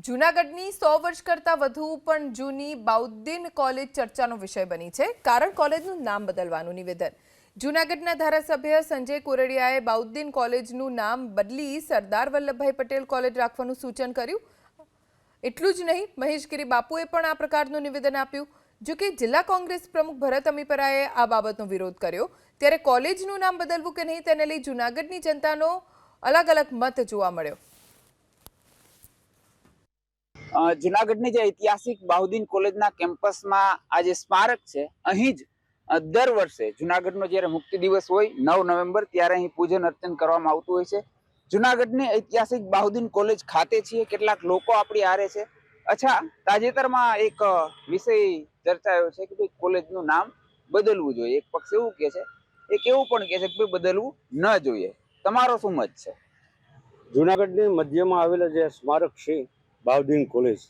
જૂનાગઢની 100 વર્ષ કરતાં વધુ પણ જૂની બાઉદ્દીન કોલેજ ચર્ચાનો વિષય બની છે. કારણ કોલેજનું નામ બદલવાનું નિવેદન. જૂનાગઢના ધારાસભ્ય સંજય કોરડિયાએ બાઉદ્દીન કોલેજનું નામ બદલી સરદાર વલ્લભભાઈ પટેલ કોલેજ રાખવાનું સૂચન કર્યું. એટલું જ નહીં, મહેશગીરી બાપુએ પણ આ પ્રકારનું નિવેદન આપ્યું. જો કે જિલ્લા કોંગ્રેસ પ્રમુખ ભરત અમીપરાએ આ બાબતનો વિરોધ કર્યો. ત્યારે કોલેજનું નામ બદલવું કે નહીં તેને લઈ જૂનાગઢની જનતાનો અલગ અલગ મત જોવા મળ્યો. જુનાગઢની જે ઐતિહાસિક બાઉદ્દીન કોલેજના કેમ્પસમાં આ જે સ્મારક છે, અહીં જ દર વર્ષે જુનાગઢનો જ્યારે મુક્તિ દિવસ હોય 9 નવેમ્બર ત્યારે અહીં પૂજન અર્ચન કરવામાં આવતું હોય છે. જુનાગઢની ઐતિહાસિક બાઉદ્દીન કોલેજ ખાતે છીએ, કેટલાક લોકો આપણી હારે છે. અચ્છા, તાજેતરમાં એક વિષય ચર્ચાયો છે કે ભાઈ કોલેજનું નામ બદલવું જોઈએ. એક પક્ષ એવું કહે છે, એક એવું પણ કહે છે કે ભાઈ બદલવું ન જોઈએ. તમારો શું મત છે? જુનાગઢની મધ્યમાં આવેલા જે સ્મારક છે બાઉદ્દીન કોલેજ,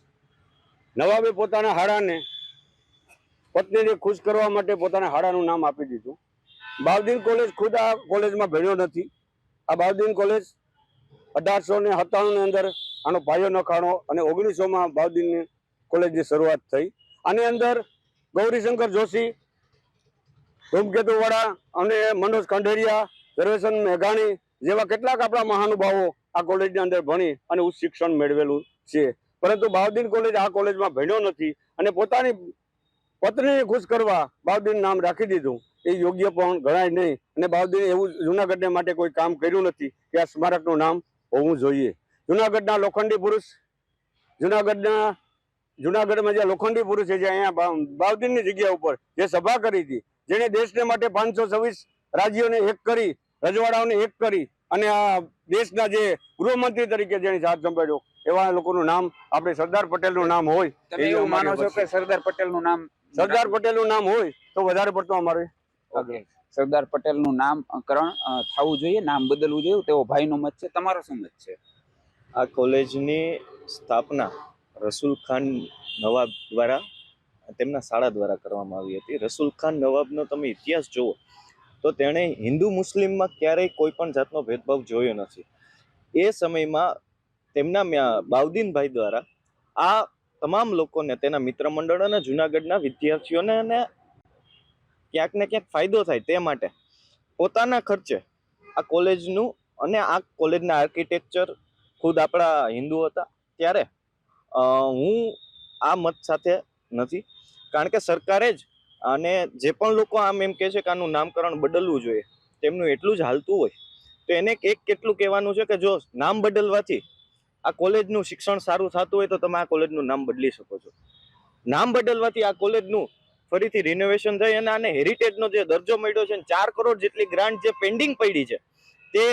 નવાબે પોતાના હાડાને પત્નીને ખુશ કરવા માટે પોતાના હાડાનું નામ આપી દીધું. બાઉદ્દીન કોલેજ ખુદ આ કોલેજમાં ભણ્યો નથી. આ બાઉદ્દીન કોલેજ 1897ની અંદર આનો પાયો નખાણો અને 1900માં બાઉદ્દીન કોલેજની શરૂઆત થઈ. આની અંદર ગૌરીશંકર જોશી, ધૂમકેતુવાળા અને મનોજ કંડેરિયા, દર્વેશન મેઘાણી જેવા કેટલાક આપણા મહાનુભાવો આ કોલેજની અંદર ભણી અને ઉચ્ચ શિક્ષણ મેળવેલું છે. પરંતુ બાઉદ્દીન કોલેજ આ કોલેજમાં ભણ્યો નથી અને પોતાની પત્નીને ખુશ કરવા બાઉદ્દીન નામ રાખી દીધું. એ યોગ્ય પણ ગણાય નહીં અને બાઉદ્દીન એવું જુનાગઢને માટે કોઈ કામ કર્યું નથી કે આ સ્મારકનું નામ હોવું જોઈએ. જુનાગઢના લોખંડી પુરુષ, જુનાગઢમાં જે લોખંડી પુરુષ છે, જે અહીંયા બાઉદ્દીનની જગ્યા ઉપર જે સભા કરી હતી, જેને દેશને માટે 526 રાજ્યોને એક કરી, રજવાડાઓને એક કરી અને આ દેશના જે ગૃહમંત્રી તરીકે જેને સાથ સંભાળ્યો, એવા લોકોનું નામ આપણે સરદાર પટેલનું નામ હોય. તમે એવું માનો છો કે સરદાર પટેલનું નામ હોય તો વધારે પડતો અમારે સરદાર પટેલનું નામકરણ થવું જોઈએ, નામ બદલવું જોઈએ તેવો ભાઈનો મત છે. તમારો શું મત છે? આ કોલેજની સ્થાપના રસુલ ખાન નવાબ દ્વારા, તેમના શાળા દ્વારા કરવામાં આવી હતી. રસુલ ખાન નવાબનો તમે ઇતિહાસ જુઓ તો તેણે હિન્દુ મુસ્લિમમાં ક્યારેય કોઈ પણ જાતનો ભેદભાવ જોયો નથી. એ સમયમાં તેમના બાઉદ્દીનભાઈ દ્વારા આ તમામ લોકોને, તેના મિત્ર મંડળ અને જુનાગઢના વિદ્યાર્થીઓને અને ક્યાંક ને ક્યાંક ફાયદો થાય તે માટે પોતાના ખર્ચે આ કોલેજનું, અને આ કોલેજના આર્કિટેક્ચર ખુદ આપણા હિન્દુ હતા. ત્યારે હું આ મત સાથે નથી, કારણ કે સરકારે જ, અને જે પણ લોકો આમ એમ કહે છે કે આનું નામકરણ બદલવું જોઈએ, તેમનું એટલું જ હાલતું હોય તો એને કેટલું કહેવાનું છે કે જો નામ બદલવાથી આ કોલેજનું શિક્ષણ સારું થતું હોય તો તમે આ કોલેજનું નામ બદલી શકો છો. નામ બદલવાથી આ કોલેજનું ફરીથી રિનોવેશન થઈ અને આને હેરિટેજનો જે દરજ્જો મળ્યો છે, 4 કરોડ જેટલી ગ્રાન્ટ જે પેન્ડિંગ પડી છે તે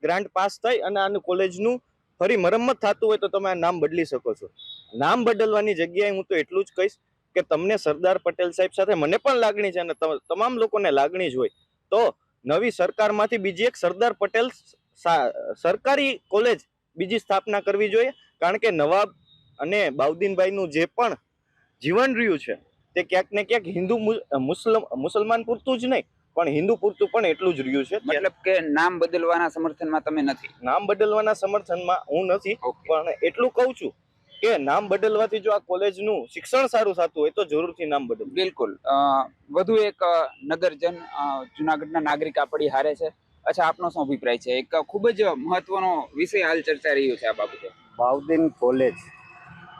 ગ્રાન્ટ પાસ થઈ અને આનું કોલેજનું ફરી મરમ્મત થતું હોય તો તમે આ નામ બદલી શકો છો. નામ બદલવાની જગ્યાએ હું તો એટલું જ કહીશ કે તમને સરદાર પટેલ સાહેબ સાથે મને પણ લાગણી છે અને તમામ લોકોને લાગણી જ હોય તો નવી સરકારમાંથી બીજી એક સરદાર પટેલ સરકારી કોલેજ બીજી સ્થાપના કરવી જોઈએ. કારણ કે નવાબ અને બાઉદ્દીનભાઈનું જે પણ જીવન રહ્યું છે તે ક્યાંક ને ક્યાંક હિન્દુ મુસલમાન પૂરતું જ નહીં પણ હિન્દુ પૂરતું પણ એટલું જ રહ્યું છે. મતલબ કે નામ બદલવાના સમર્થનમાં તમે નથી? નામ બદલવાના સમર્થનમાં હું નથી, પણ એટલું કહું છું કે નામ બદલવાથી જો આ કોલેજનું શિક્ષણ સારું થતું હોય તો જરૂરથી નામ બદલ. બિલકુલ. વધુ એક નગરજન, જુનાગઢના નાગરિક આપણી હારે છે. અચ્છા, આપનો શું અભિપ્રાય છે? એક ખૂબ જ મહત્વનો વિષય હાલ ચર્ચા રહ્યો છે આ બાબતે. બાઉદ્દીન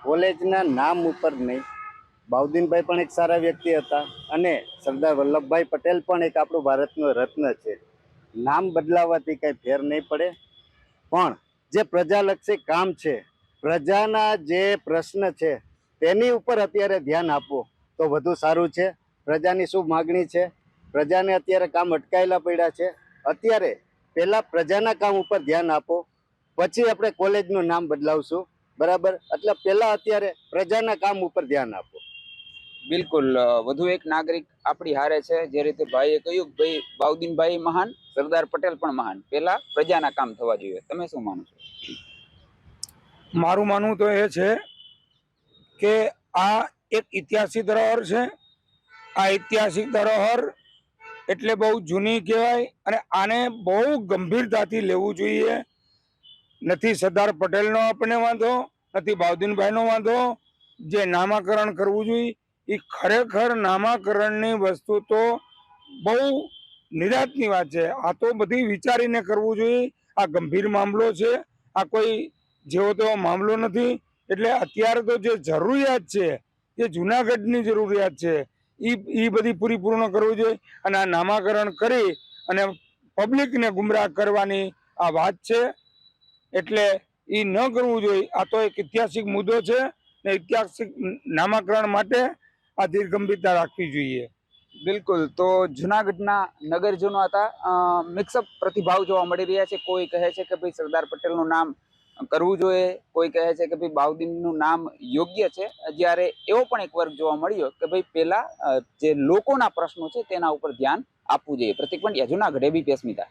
કોલેજના નામ ઉપર નહીં, બાઉદ્દીનભાઈ પણ એક સારા વ્યક્તિ હતા અને સરદાર વલ્લભભાઈ પટેલ પણ એક આપણું ભારતનો રત્ન છે. નામ બદલાવાથી કંઈ ફેર નહીં પડે, પણ જે પ્રજાલક્ષી કામ છે, પ્રજાના જે પ્રશ્ન છે તેની ઉપર અત્યારે ધ્યાન આપો તો વધુ સારું છે. પ્રજાની શું માગણી છે, પ્રજાને અત્યારે કામ અટકાયેલા પડ્યા છે. અત્યારે પહેલા પ્રજાના કામ ઉપર ધ્યાન આપો, પછી આપણે કોલેજનું નામ બદલાવશું, બરાબર? એટલે પહેલા અત્યારે પ્રજાના કામ ઉપર ધ્યાન આપો. બિલકુલ. વધુ એક નાગરિક આપણી હારે છે. જે રીતે ભાઈએ કહ્યું કે ભાઈ બાઉદ્દીનભાઈ મહાન, સરદાર પટેલ પણ મહાન, પહેલા પ્રજાના કામ થવા જોઈએ. તમે શું માનો છો? મારું માનવું તો એ છે કે આ એક ઐતિહાસિક ધરોહર છે. આ ઐતિહાસિક ધરોહર એટલે બહુ જૂની કહેવાય અને આને બહુ ગંભીરતાથી લેવું જોઈએ. નથી સરદાર પટેલનો આપણે વાંધો, નથી બાઉદ્દીનભાઈનો વાંધો. જે નામાકરણ કરવું જોઈએ એ ખરેખર નામાકરણની વસ્તુ તો બહુ નિરાંતની વાત છે. આ તો બધી વિચારીને કરવું જોઈએ. આ ગંભીર મામલો છે, આ કોઈ જેવો તેવો મામલો નથી. એટલે અત્યારે તો જે જરૂરિયાત છે, જે જુનાગઢની જરૂરિયાત છે, એ બધી પૂર્ણ કરવી જોઈએ. અને આ નામાકરણ કરી અને પબ્લિકને ગુમરાહ કરવાની આ વાત છે, એટલે એ ન કરવું જોઈએ. આ તો એક ઐતિહાસિક મુદ્દો છે ને ઐતિહાસિક નામાકરણ માટે આ ધીર ગંભીરતા રાખવી જોઈએ. બિલકુલ. તો જુનાગઢના નગરજનો હતા, મિક્સઅપ પ્રતિભાવ જોવા મળી રહ્યા છે. કોઈ કહે છે કે ભાઈ સરદાર પટેલનું નામ કરવું જોઈએ, કોઈ કહે છે કે ભાઈ બાઉદ્દીનનું નામ યોગ્ય છે. જ્યારે એવો પણ એક વર્ગ જોવા મળ્યો કે ભાઈ પેલા જે લોકોના પ્રશ્નો છે તેના ઉપર ધ્યાન આપવું જોઈએ. પ્રતિક પંડ્યા, જુનાગઢ, એબીપી અસ્મિતા.